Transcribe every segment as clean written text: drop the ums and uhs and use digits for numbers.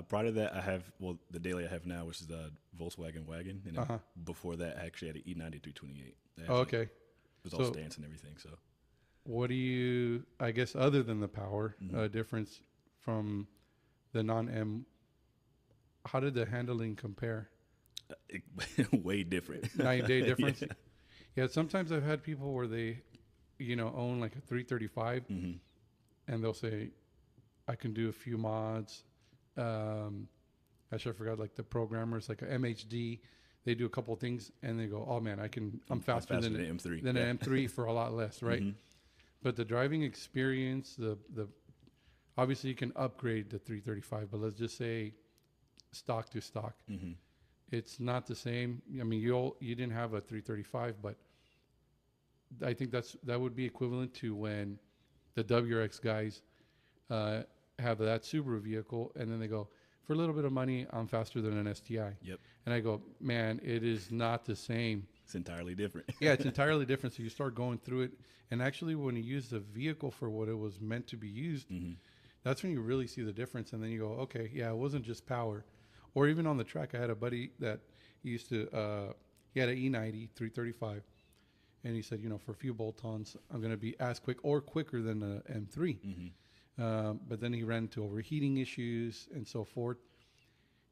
Prior to that, the daily I have now, which is the Volkswagen wagon, and then before that, I actually had an E90 328. Okay. It was all stance and everything. So, what do you? I guess other than the power difference from the non-M, how did the handling compare? Way different. 9-day difference. Yeah. Sometimes I've had people where they, own like a 335, and they'll say, "I can do a few mods." Actually, I forgot like the programmers, like a MHD. They do a couple of things, and they go, "Oh man, I'm faster than an M3 an M3 for a lot less, right?" But the driving experience, the obviously you can upgrade the 335, but let's just say stock to stock, it's not the same. I mean, you didn't have a 335, but I think that would be equivalent to when the WRX guys have that Subaru vehicle, and then they go, for a little bit of money, I'm faster than an STI. Yep. And I go, man, it is not the same. It's entirely different. Yeah, it's entirely different. So you start going through it, and actually, when you use the vehicle for what it was meant to be used, that's when you really see the difference. And then you go, okay, yeah, it wasn't just power. Or even on the track, I had a buddy that he used to, he had an E90 335, and he said, for a few bolt-ons, I'm going to be as quick or quicker than an M3. But then he ran into overheating issues and so forth.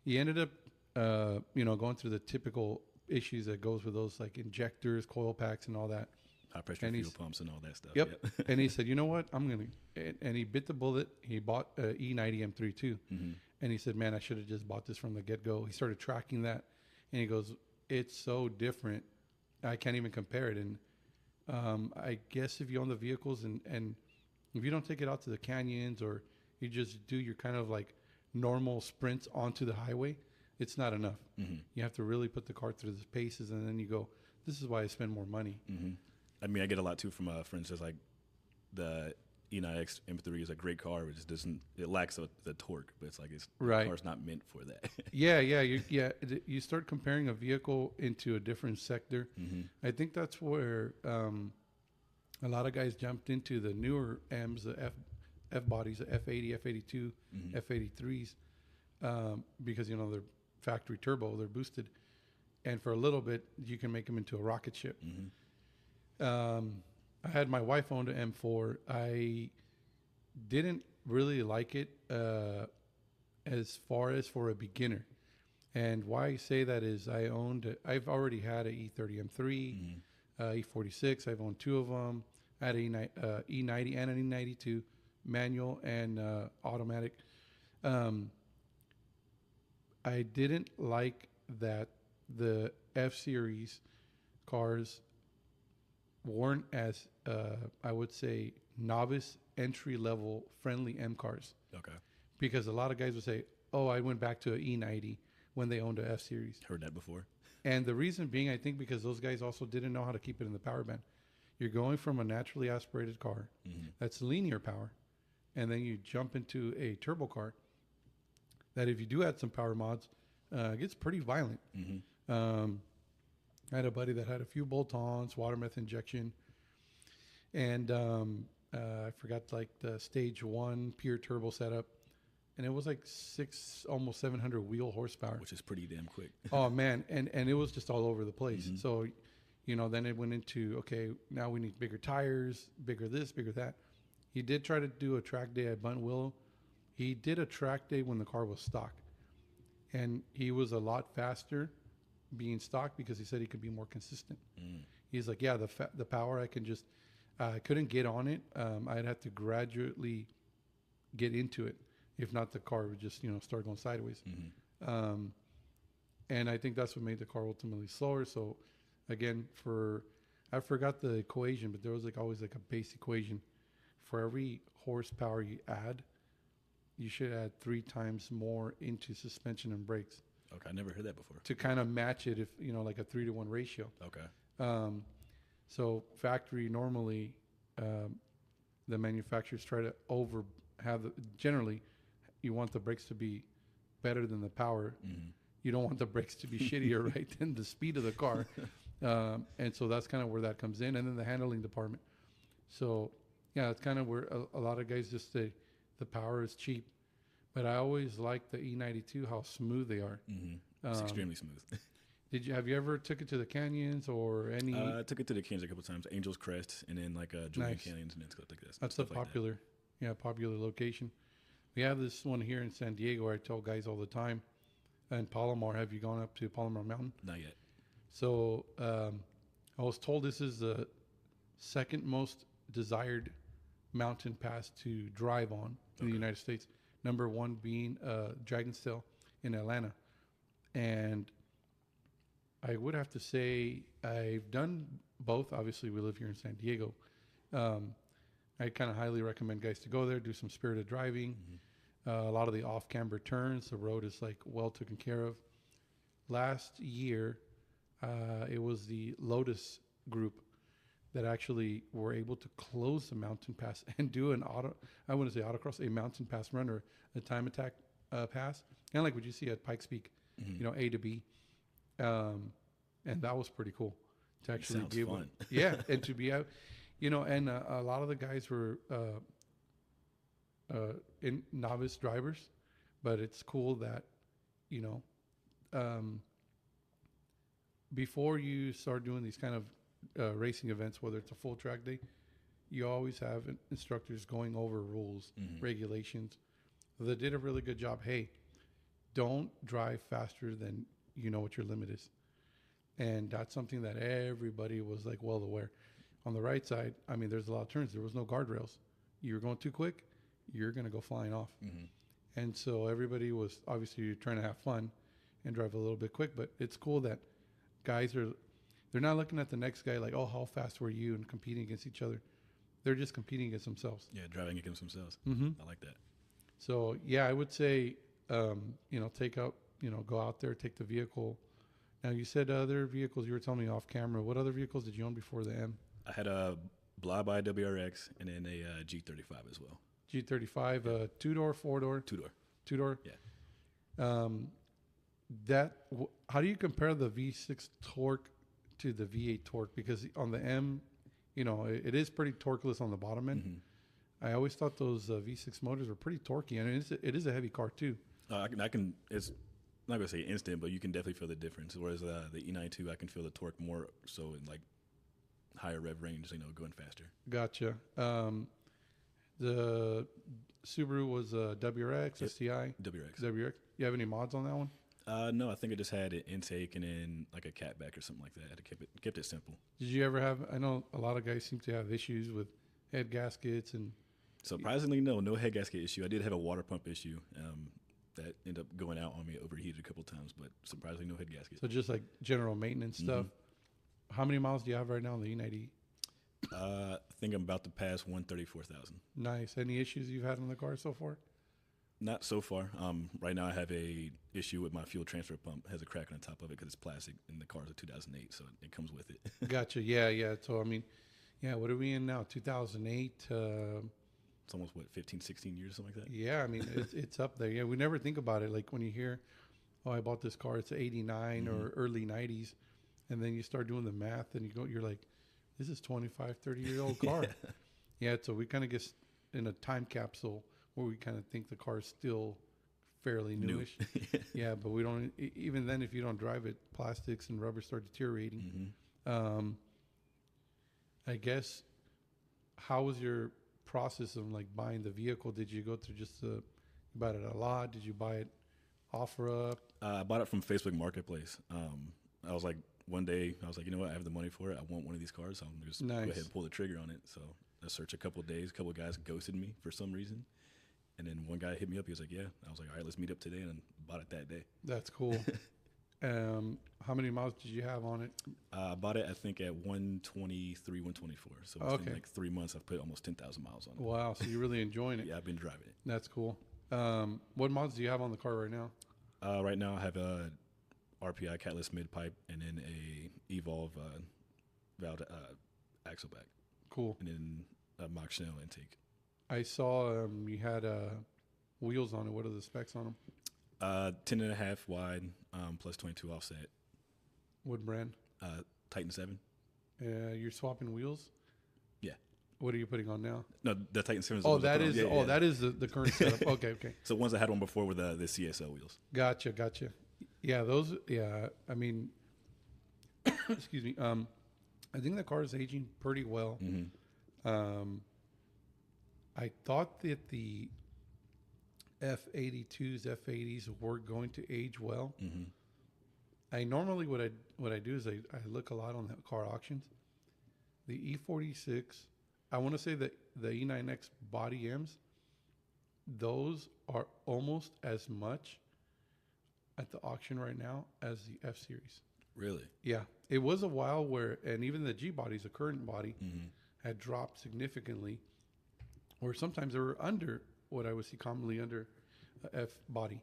He ended up, going through the typical issues that goes with those, like injectors, coil packs, and all that. High pressure fuel pumps and all that stuff. Yep. And he said, you know what? And he bit the bullet. He bought a E90 M3 too. And he said, man, I should have just bought this from the get-go. He started tracking that, and he goes, it's so different. I can't even compare it. And I guess if you own the vehicles and if you don't take it out to the canyons, or you just do your kind of like normal sprints onto the highway, it's not enough. You have to really put the car through the paces, and then you go, this is why I spend more money. I mean, I get a lot too from friends, just like the E90X M3 is a great car, but it doesn't, it lacks the torque, but it's like the car's not meant for that. You start comparing a vehicle into a different sector. I think that's where a lot of guys jumped into the newer M's, the F bodies, the F80, F82, F83s, because they're factory turbo, they're boosted, and for a little bit you can make them into a rocket ship. I had my wife owned an M4. I didn't really like it as far as for a beginner. And why I say that is I've already had an E30 M3, E46. I've owned two of them. I had an E90 and an E92, manual and automatic. I didn't like that the F-Series cars weren't as, I would say, novice, entry-level, friendly M cars. Okay. Because a lot of guys would say, oh, I went back to an E90 when they owned an F-Series. Heard that before. And the reason being, I think, because those guys also didn't know how to keep it in the power band. You're going from a naturally aspirated car that's linear power, and then you jump into a turbo car that, if you do add some power mods, gets pretty violent. I had a buddy that had a few bolt-ons, water meth injection, and I forgot like the stage 1 pure turbo setup, and it was like almost 700 wheel horsepower, which is pretty damn quick. Oh man, and it was just all over the place. So, then it went into, okay, now we need bigger tires, bigger this, bigger that. He did try to do a track day at Bunt Willow. He did a track day when the car was stock, and he was a lot faster being stock because he said he could be more consistent. He's like, yeah, the power, I can just, I couldn't get on it. I'd have to gradually get into it. If not, the car would just, start going sideways. And I think that's what made the car ultimately slower. So again, I forgot the equation, but there was always a base equation. For every horsepower you add, you should add 3 times more into suspension and brakes. Okay, I never heard that before. To kind of match it, if like a 3-to-1 ratio. Okay. So factory normally, the manufacturers try to generally, you want the brakes to be better than the power. You don't want the brakes to be shittier, right, than the speed of the car. And so that's kind of where that comes in. And then the handling department. So, yeah, it's kind of where a lot of guys just say the power is cheap. But I always like the E92, how smooth they are. Mm-hmm. It's extremely smooth. Have you ever took it to the canyons or any? I took it to the canyons a couple times, Angel's Crest, and then like Julian Canyons and then stuff like that. That's a popular, popular location. We have this one here in San Diego where I tell guys all the time. And Palomar, have you gone up to Palomar Mountain? Not yet. So I was told this is the second most desired mountain pass to drive on in the United States. Number one being Dragon's Tail in Atlanta. And I would have to say I've done both. Obviously, we live here in San Diego. I kind of highly recommend guys to go there, do some spirited driving. Mm-hmm. A lot of the off-camber turns. The road is like well taken care of. Last year, it was the Lotus group that actually were able to close the mountain pass and do a mountain pass run or a time attack pass. Kind of like what you see at Pikes Peak, mm-hmm. A to B. And that was pretty cool to actually be able, fun. Yeah, and to be out, and a lot of the guys were in novice drivers, but it's cool that, before you start doing these kind of racing events, whether it's a full track day, you always have instructors going over rules, mm-hmm. regulations. They did a really good job. Hey, don't drive faster than you know what your limit is. And that's something that everybody was like well aware. On the right side, I mean, there's a lot of turns. There was no guardrails. You're going too quick, you're going to go flying off. Mm-hmm. And so everybody was obviously trying to have fun and drive a little bit quick, but it's cool that guys they're not looking at the next guy like, oh, how fast were you, and competing against each other. They're just competing against themselves. Yeah, driving against themselves. Mm-hmm. I like that. So, yeah, I would say, go out there, take the vehicle. Now, you said other vehicles, you were telling me off camera. What other vehicles did you own before the M? I had a Bly WRX and then a G35 as well. G35, yeah. Two-door, four-door? Two-door. Two-door? Yeah. How do you compare the V6 torque to the V8 torque? Because on the M, it is pretty torqueless on the bottom end. Mm-hmm. I always thought those V6 motors were pretty torquey, and it is a heavy car too. It's not gonna say instant, but you can definitely feel the difference. Whereas the E92, I can feel the torque more so in like higher rev range, going faster. Gotcha. The Subaru was a WRX, yep. STI? WRX. You have any mods on that one? No, I think I just had an intake and then like a catback or something like that. I had to kept it simple. Did you ever have? I know a lot of guys seem to have issues with head gaskets and. Surprisingly, no head gasket issue. I did have a water pump issue that ended up going out on me, overheated a couple times, but surprisingly, no head gasket. So just like general maintenance mm-hmm. stuff. How many miles do you have right now on the E90? I think I'm about to pass 134,000. Nice. Any issues you've had on the car so far? Not so far. Right now I have a issue with my fuel transfer pump. It has a crack on the top of it because it's plastic, and the car is a 2008, so it comes with it. Gotcha. Yeah. So, what are we in now? 2008? It's almost, 15, 16 years, something like that? Yeah, it's up there. Yeah, we never think about it. Like when you hear, oh, I bought this car, it's 89 mm-hmm. or early 90s, and then you start doing the math, and you're like, this is 25, 30-year-old car. Yeah, so we kind of get in a time capsule where we kind of think the car is still fairly newish. Yeah, but we don't, even then, if you don't drive it, plastics and rubber start deteriorating. Mm-hmm. I guess, how was your process of like buying the vehicle? Did you go through you bought it a lot? Did you buy it offer up? I bought it from Facebook Marketplace. I was like, one day, I was like, you know what? I have the money for it. I want one of these cars. So I'm going to just go ahead and pull the trigger on it. So I searched a couple of days. A couple of guys ghosted me for some reason. And then one guy hit me up. He was like, yeah. I was like, all right, let's meet up today. And bought it that day. That's cool. How many miles did you have on it? I bought it, I think, at 123, 124. So it's been like 3 months. I've put almost 10,000 miles on it. Wow. So you're really enjoying it. Yeah, I've been driving it. That's cool. What mods do you have on the car right now? Right now I have a RPI Catalyst mid pipe and then a Evolve valve axle back. Cool. And then a Mach Chanel intake. I saw you had wheels on it. What are the specs on them? 10.5 wide, plus 22 offset. What brand? Titan 7. You're swapping wheels? Yeah. What are you putting on now? No, the Titan 7. Oh, that is that is the current setup. Okay. So ones I had one before were the CSL wheels. Gotcha. Yeah, those. Yeah, I mean, excuse me. I think the car is aging pretty well. Mm-hmm. I thought that the F82s, F80s were going to age well. Mm-hmm. I normally what I do is I look a lot on the car auctions. The E46, I want to say that the E9X body M's, those are almost as much at the auction right now as the F series. Really? Yeah, it was a while where, and even the G bodies, the current body, mm-hmm. had dropped significantly, or sometimes they were under what I would see commonly under a F body.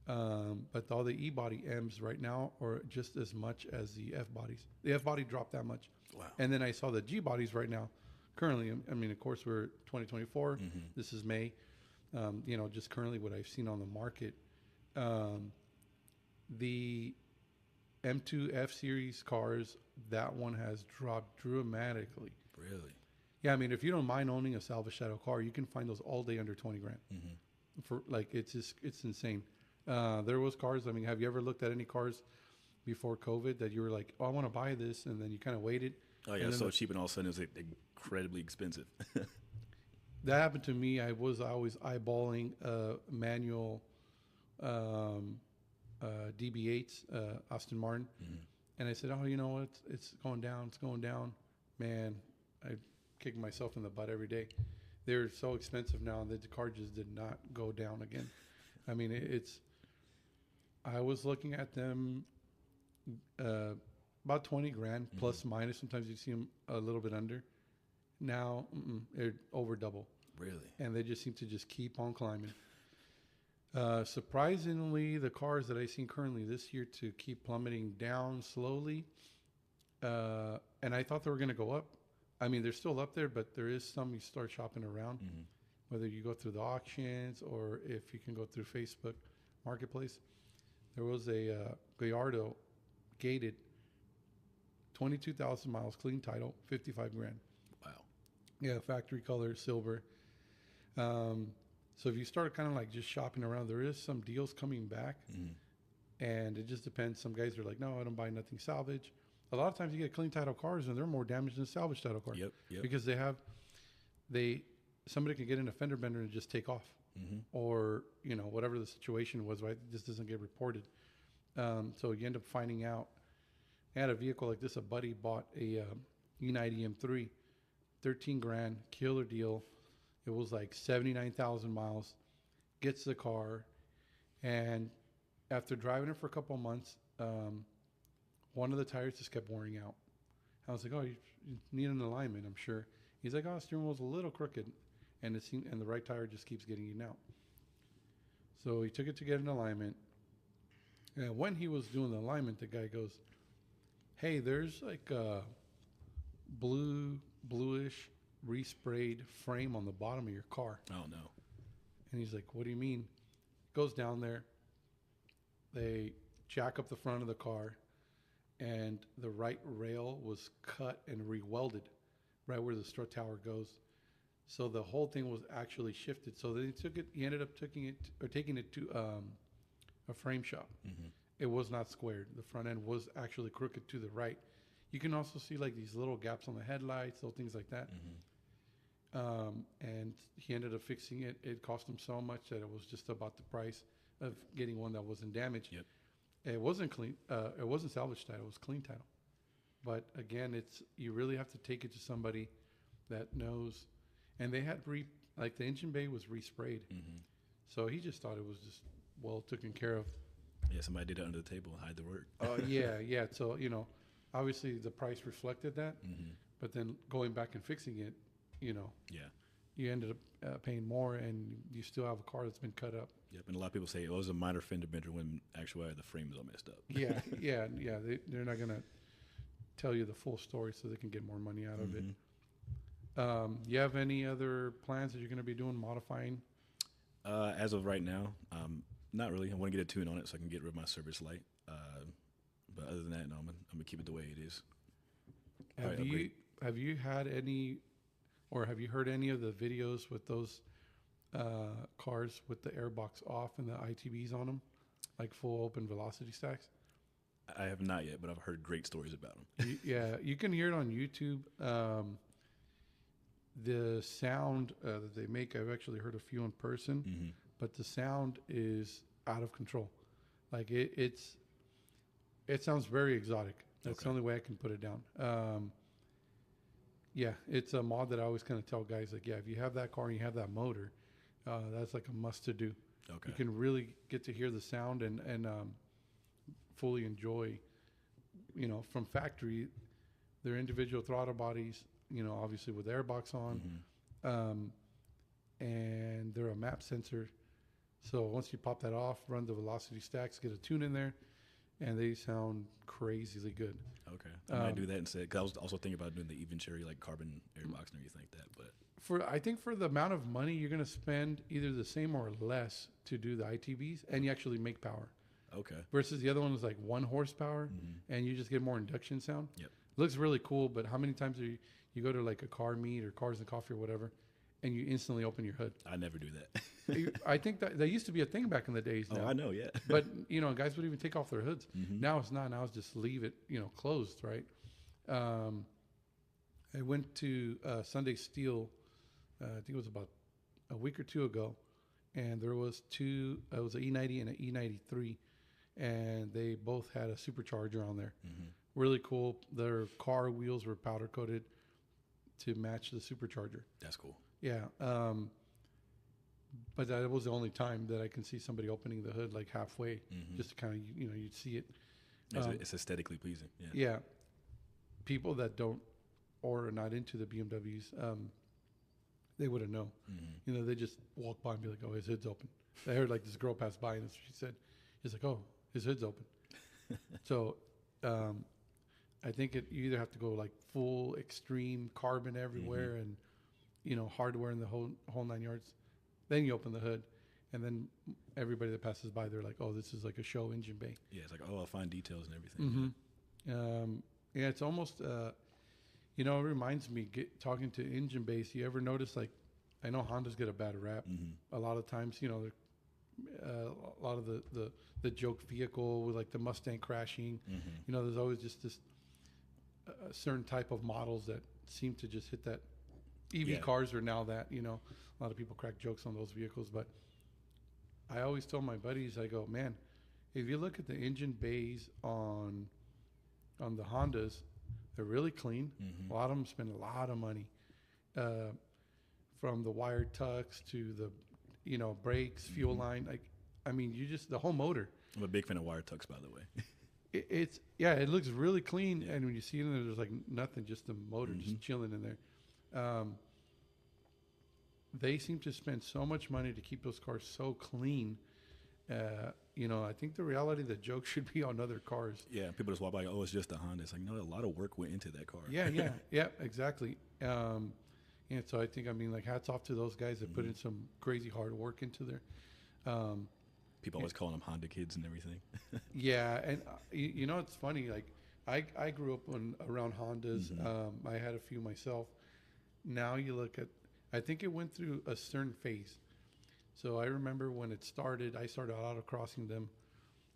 But all the E body M's right now are just as much as the F bodies. The F body dropped that much. Wow. And then I saw the G bodies right now. Currently, I mean, of course, we're 2024. Mm-hmm. This is May. Just currently what I've seen on the market. The M2 F series cars, that one has dropped dramatically. Really? Yeah, I mean, if you don't mind owning a salvage title car, you can find those all day under 20 grand. Mm-hmm. For like, it's insane. There was cars. I mean, have you ever looked at any cars before COVID that you were like, oh, I want to buy this, and then you kind of waited? Oh yeah, so cheap, and all of a sudden it was incredibly expensive. That happened to me. I was always eyeballing manual DB8s, Aston Martin, mm-hmm. and I said, oh, you know what? It's going down. It's going down. Man, I kick myself in the butt every day. They're so expensive now that the car just did not go down again. I mean, I was looking at them about 20 grand mm-hmm. plus minus. Sometimes you see them a little bit under. Now they're over double. Really? And they just seem to just keep on climbing. Surprisingly, the cars that I've seen currently this year to keep plummeting down slowly. And I thought they were going to go up. I mean, they're still up there, but there is some you start shopping around. Mm-hmm. Whether you go through the auctions or if you can go through Facebook Marketplace. There was a Gallardo gated, 22,000 miles, clean title, 55 grand. Wow. Yeah, factory color, silver. So if you start kind of like just shopping around, there is some deals coming back. Mm-hmm. And it just depends. Some guys are like, no, I don't buy nothing salvage. A lot of times you get clean title cars and they're more damaged than a salvage title car. Yep. Because somebody can get in a fender bender and just take off. Mm-hmm. Or, whatever the situation was, right? This doesn't get reported. So you end up finding out. I had a vehicle like this. A buddy bought a E90 M3, 13 grand, killer deal. It was like 79,000 miles. Gets the car. And after driving it for a couple of months, one of the tires just kept wearing out. I was like, oh, you need an alignment, I'm sure. He's like, oh, steering wheel's a little crooked. And the right tire just keeps getting eaten out. So he took it to get an alignment. And when he was doing the alignment, the guy goes, hey, there's like a bluish resprayed frame on the bottom of your car. Oh, no. And he's like, what do you mean? Goes down there. They jack up the front of the car, and the right rail was cut and re-welded right where the strut tower goes. So the whole thing was actually shifted. So they took it. He ended up taking it to a frame shop. Mm-hmm. It was not squared. The front end was actually crooked to the right. You can also see like these little gaps on the headlights, little things like that. Mm-hmm. And he ended up fixing it. It cost him so much that it was just about the price of getting one that wasn't damaged. Yep. It wasn't clean. It wasn't salvage title. It was clean title. But again, you really have to take it to somebody that knows. And they had the engine bay was resprayed. Mm-hmm. So he just thought it was just well taken care of. Yeah, somebody did it under the table and hide the work. Yeah. So, obviously the price reflected that. Mm-hmm. But then going back and fixing it, Yeah. you ended up paying more, and you still have a car that's been cut up. Yep, and a lot of people say it was a minor fender bender when actually the frame is all messed up. Yeah. They're not going to tell you the full story so they can get more money out of it. You have any other plans that you're going to be doing, modifying? As of right now, not really. I want to get a tune on it so I can get rid of my service light. But other than that, no, I'm gonna keep it the way it is. Have you had any or have you heard any of the videos with those cars with the airbox off and the ITBs on them, like full open velocity stacks? I have not yet, but I've heard great stories about them. Yeah, you can hear it on YouTube. The sound that they make, I've actually heard a few in person, but the sound is out of control. Like it sounds very exotic. That's the only way I can put it down. Yeah, it's a mod that I always kind of tell guys, like, yeah, if you have that car and you have that motor, that's like a must to do. Okay. You can really get to hear the sound and fully enjoy, you know, from factory, their individual throttle bodies, you know, obviously with the airbox on, and they're a map sensor. So once you pop that off, run the velocity stacks, get a tune in there, and they sound crazily good. Okay, I might do that instead. Because I was also thinking about doing the even cherry, like carbon airbox and everything like that. But I think for the amount of money you're going to spend, either the same or less to do the ITBs, and you actually make power. Okay. Versus the other one is like 1 horsepower, and you just get more induction sound. Yep. Looks really cool, but how many times you go to like a car meet or Cars and Coffee or whatever, and you instantly open your hood? I never do that. I think that used to be a thing back in the days. Now. Oh, I know, yeah. But, you know, guys would even take off their hoods. Now it's not. Now it's just leave it, you know, closed, right? I went to Sunday Steel, I think it was about a week or two ago, and there was it was an E90 and an E93, and they both had a supercharger on there. Really cool. Their car wheels were powder coated to match the supercharger. That's cool. Yeah. But that was the only time that I can see somebody opening the hood like halfway, just to kind of, you know, you'd see it. It's aesthetically pleasing. Yeah. Yeah. People that don't or are not into the BMWs, they wouldn't know. You know, they just walk by and be like, "Oh, his hood's open." I heard like this girl pass by and she said, "He's like, oh, his hood's open." So, I think you either have to go like full extreme carbon everywhere and, you know, hardware in the whole 9 yards. Then you open the hood, and then everybody that passes by, they're like, "Oh, this is like a show engine bay." Yeah, it's like, oh, I'll find details and everything. Yeah, it's almost, you know, it reminds me, talking to engine bays, you ever notice, like, I know Hondas get a bad rap. A lot of times, you know, a lot of the joke vehicle with like the Mustang crashing, you know, there's always just this certain type of models that seem to just hit that. EV cars are now that, you know, a lot of people crack jokes on those vehicles, but I always tell my buddies, I go, man, if you look at the engine bays on the Hondas, they're really clean. A lot of them spend a lot of money, from the wired tucks to the, you know, brakes, fuel line. Like, I mean, the whole motor. I'm a big fan of wire tucks, by the way. It looks really clean, and when you see it in there, there's like nothing, just the motor just chilling in there. They seem to spend so much money to keep those cars so clean. You know, I think the reality, the joke should be on other cars. Yeah, people just walk by, oh, it's just a Honda. It's like, no, a lot of work went into that car. Yeah, exactly. And so I think, I mean, like, hats off to those guys that put in some crazy hard work into there. People always calling them Honda kids and everything. Yeah, and you know, it's funny. Like, I grew up around Hondas. I had a few myself. Now you look at, I think it went through a certain phase. So I remember when it started, I started autocrossing them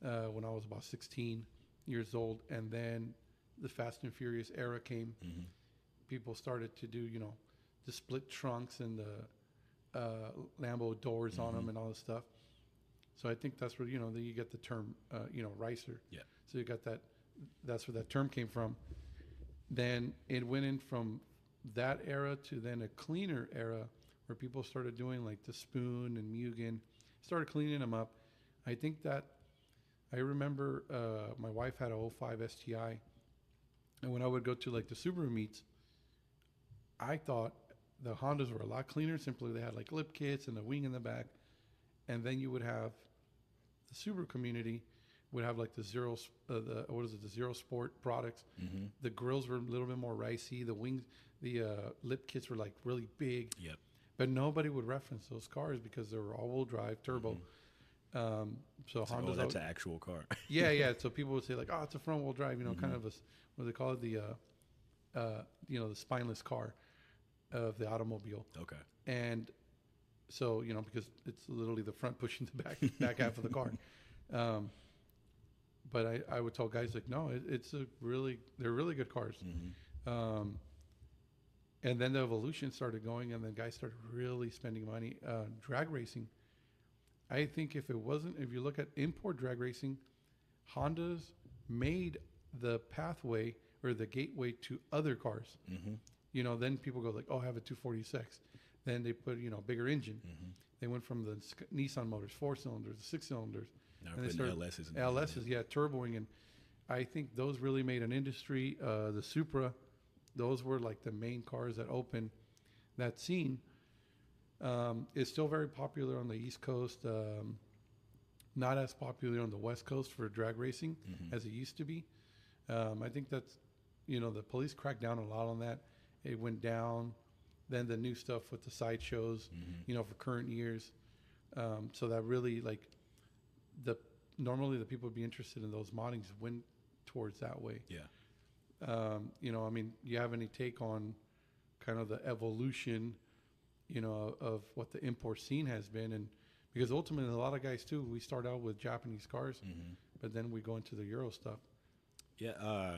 when I was about 16 years old. And then the Fast and Furious era came. People started to do, you know, the split trunks and the Lambo doors on them and all this stuff. So I think that's where, you know, then you get the term, you know, ricer. Yeah. So you got that, that's where that term came from. Then it went in from that era to then a cleaner era where people started doing like the Spoon and Mugen, started cleaning them up. I think that I remember my wife had a 05 STI, and when I would go to like the Subaru meets, I thought the Hondas were a lot cleaner. Simply they had like lip kits and a wing in the back, and then you would have the Subaru community would have like the Zero Sport products. The grills were a little bit more ricey. The wings, the lip kits were like really big. Yep. But nobody would reference those cars because they were all-wheel drive, turbo. So it's Honda's like, oh, that's an actual car. Yeah. So people would say like, oh, it's a front-wheel drive. You know, kind of a, what do they call it? The, you know, the spineless car. of the automobile. Okay. And so, because it's literally the front pushing the back half of the car. But I would tell guys like, no, they're really good cars. Mm-hmm. And then the evolution started going, and then guys started really spending money. Drag racing. I think if you look at import drag racing, Honda's made the pathway or the gateway to other cars. Mm-hmm. Then people go like, oh, I have a 246. Then they put, bigger engine. Mm-hmm. They went from the Nissan motors, 4 cylinders, 6 cylinders. Now and they started LS's. Turboing. And I think those really made an industry. The Supra, those were like the main cars that opened that scene. It's still very popular on the East Coast. Not as popular on the West Coast for drag racing as it used to be. I think that's, the police cracked down a lot on that. It went down. Then the new stuff with the sideshows, for current years. So that really normally the people would be interested in those moddings went towards that way. Yeah. You have any take on kind of the evolution, of what the import scene has been? And because ultimately a lot of guys too, we start out with Japanese cars, but then we go into the Euro stuff. Yeah.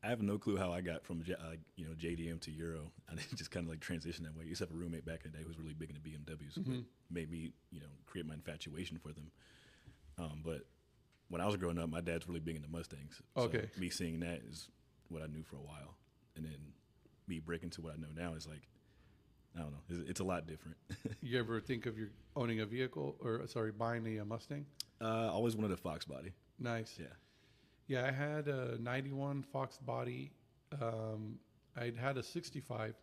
I have no clue how I got from JDM to Euro. I just kind of transitioned that way. I used to have a roommate back in the day who was really big into BMWs. Mm-hmm. Made me create my infatuation for them. But when I was growing up, my dad's really big into Mustangs. Okay. So me seeing that is what I knew for a while, and then me breaking to what I know now is I don't know. It's a lot different. You ever think of owning a vehicle buying a Mustang? I always wanted a Fox body. Nice. Yeah. Yeah, I had a 91 Fox body. I'd had a 65.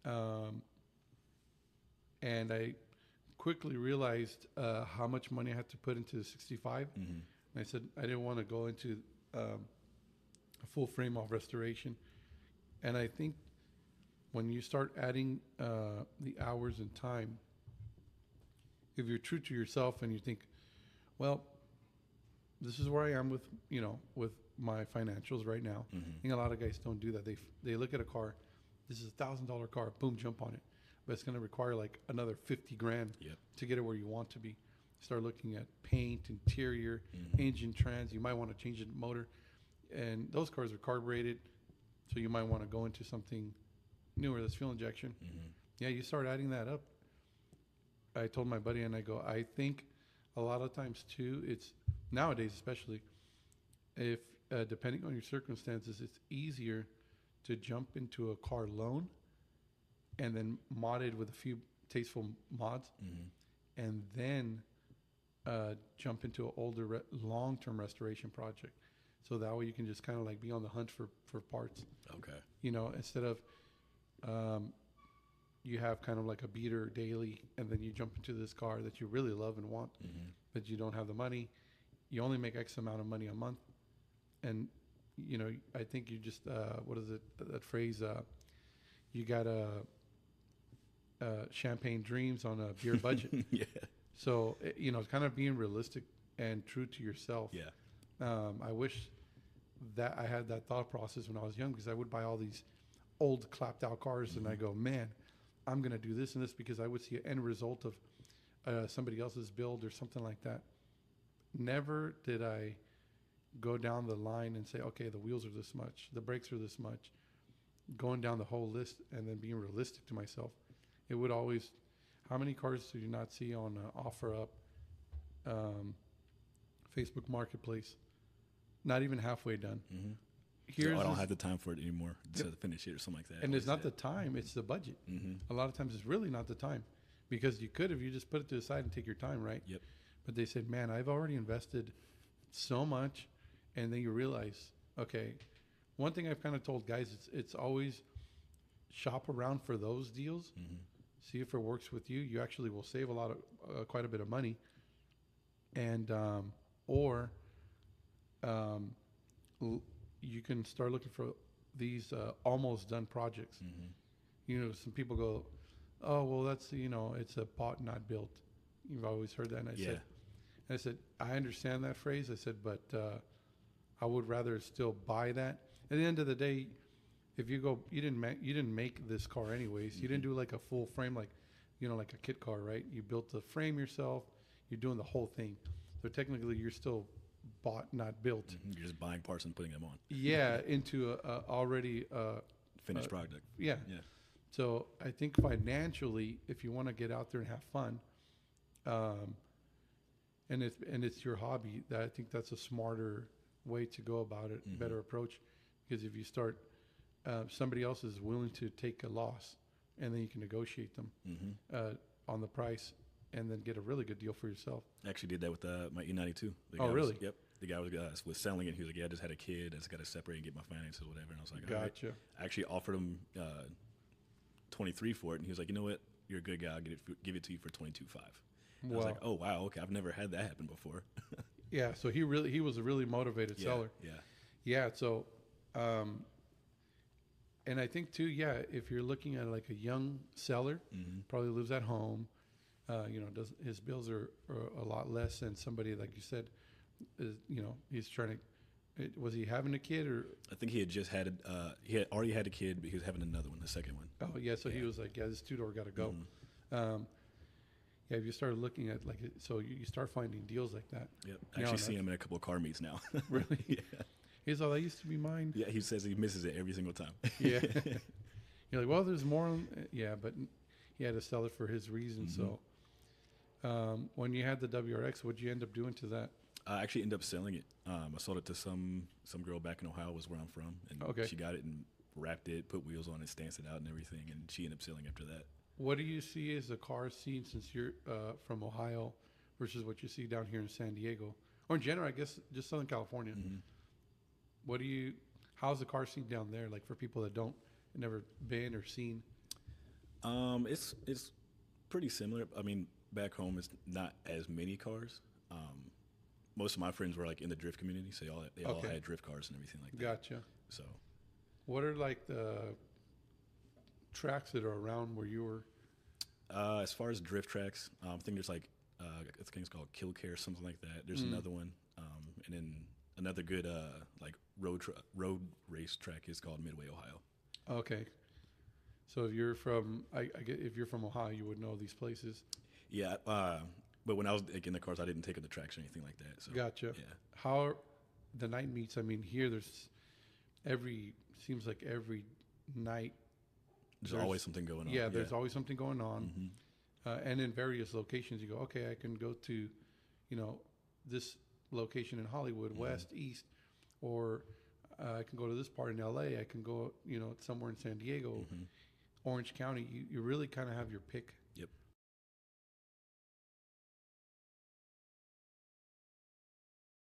And I quickly realized how much money I had to put into the 65. Mm-hmm. And I said I didn't want to go into a full frame off restoration. And I think when you start adding the hours and time, if you're true to yourself and you think, well, this is where I am with my financials right now. Mm-hmm. I think a lot of guys don't do that. They look at a car, this is $1,000 car, boom, jump on it. But it's going to require another $50,000 to get it where you want to be. Start looking at paint, interior, engine trans. You might want to change the motor. And those cars are carbureted, so you might want to go into something newer that's fuel injection. Mm-hmm. Yeah, you start adding that up. I told my buddy, and I go, I think a lot of times too, it's nowadays especially, if depending on your circumstances, it's easier to jump into a car loan and then mod it with a few tasteful mods, and then jump into an older long-term restoration project. So that way you can just kind of be on the hunt for parts. Okay. Instead of you have kind of a beater daily, and then you jump into this car that you really love and want, but you don't have the money. You only make X amount of money a month. And, I think you just, what is it, that phrase, you got champagne dreams on a beer budget. Yeah. So, it's kind of being realistic and true to yourself. Yeah. I wish that I had that thought process when I was young, because I would buy all these old clapped out cars, and I go, man, I'm going to do this and this, because I would see an end result of somebody else's build or something like that. Never did I go down the line and say, okay, the wheels are this much, the brakes are this much, going down the whole list and then being realistic to myself. It would always, how many cars do you not see on OfferUp, Facebook Marketplace, not even halfway done? Mm-hmm. I don't have the time for it anymore to finish it or something like that. And it's not the time, it's the budget. Mm-hmm. A lot of times it's really not the time, because you could, if you just put it to the side and take your time, right? Yep. But they said, man, I've already invested so much. And then you realize, okay, one thing I've kind of told guys, it's always shop around for those deals. Mm-hmm. See if it works with you. You actually will save quite a bit of money. And, you can start looking for these almost done projects. Mm-hmm. Some people go, oh, well, that's, it's a bought, not built. You've always heard that. And I said, I understand that phrase. I said, but I would rather still buy that. At the end of the day, if you go, you didn't make this car anyways. You didn't do like a full frame, like, you know, like a kit car, right? You built the frame yourself. You're doing the whole thing. So technically you're still bought, not built. You're just buying parts and putting them on. Yeah. Into a already, finished product. Yeah. Yeah. So I think financially, if you want to get out there and have fun, and it's your hobby, that I think that's a smarter way to go about it, better approach. Because if you start, somebody else is willing to take a loss, and then you can negotiate them on the price, and then get a really good deal for yourself. I actually did that with my E92. Oh, really? Yep. The guy was selling it. He was like, "Yeah, I just had a kid. I just got to separate and get my finances or whatever." And I was like, "Gotcha." Right. I actually offered him 23 for it, and he was like, "You know what? You're a good guy. I'll give it to you for 22.5." Wow. I was like, "Oh wow, okay. I've never had that happen before." Yeah. So he was a really motivated seller. Yeah. Yeah. So, and I think too, if you're looking at like a young seller, probably lives at home, you know, his bills are a lot less than somebody like you said, you know, he's trying to. Was he having a kid or? I think he had just had he had already had a kid, but he was having another one, the second one. Oh yeah, so he was like, yeah, this two-door got to go. Yeah, if you started looking at like, so you start finding deals like that. Yep, I actually see him in a couple of car meets now. Really? Yeah. He's all, that used to be mine. Yeah, he says he misses it every single time. Yeah. You're like, well, there's more. Yeah, but he had to sell it for his reason. So when you had the WRX, what'd you end up doing to that? I actually ended up selling it. I sold it to some girl back in Ohio, was where I'm from, and she got it and wrapped it, put wheels on it, stanced it out and everything, and she ended up selling after that. What do you see as the car scene since you're from Ohio versus what you see down here in San Diego? Or in general, I guess, just Southern California. How's the car scene down there, like for people that never been or seen? It's pretty similar. I mean, back home, it's not as many cars. Most of my friends were like in the drift community, so they all had drift cars and everything like that. Gotcha. So, what are like the tracks that are around where you were? As far as drift tracks, I think there's like I think it's called Kill Care, something like that. There's another one, and then another good like road race track is called Midway, Ohio. Okay. So if you're from, if you're from Ohio, you would know these places. Yeah. But when I was like, in the cars, I didn't take up the tracks or anything like that. So, gotcha. Yeah. How are the night meets? I mean, here seems like every night. There's always something going on. Yeah, there's always something going on. And in various locations, you go, okay, I can go to, you know, this location in Hollywood, west, east, or I can go to this part in LA. I can go, you know, somewhere in San Diego, Orange County. You really kind of have your pick. Yep.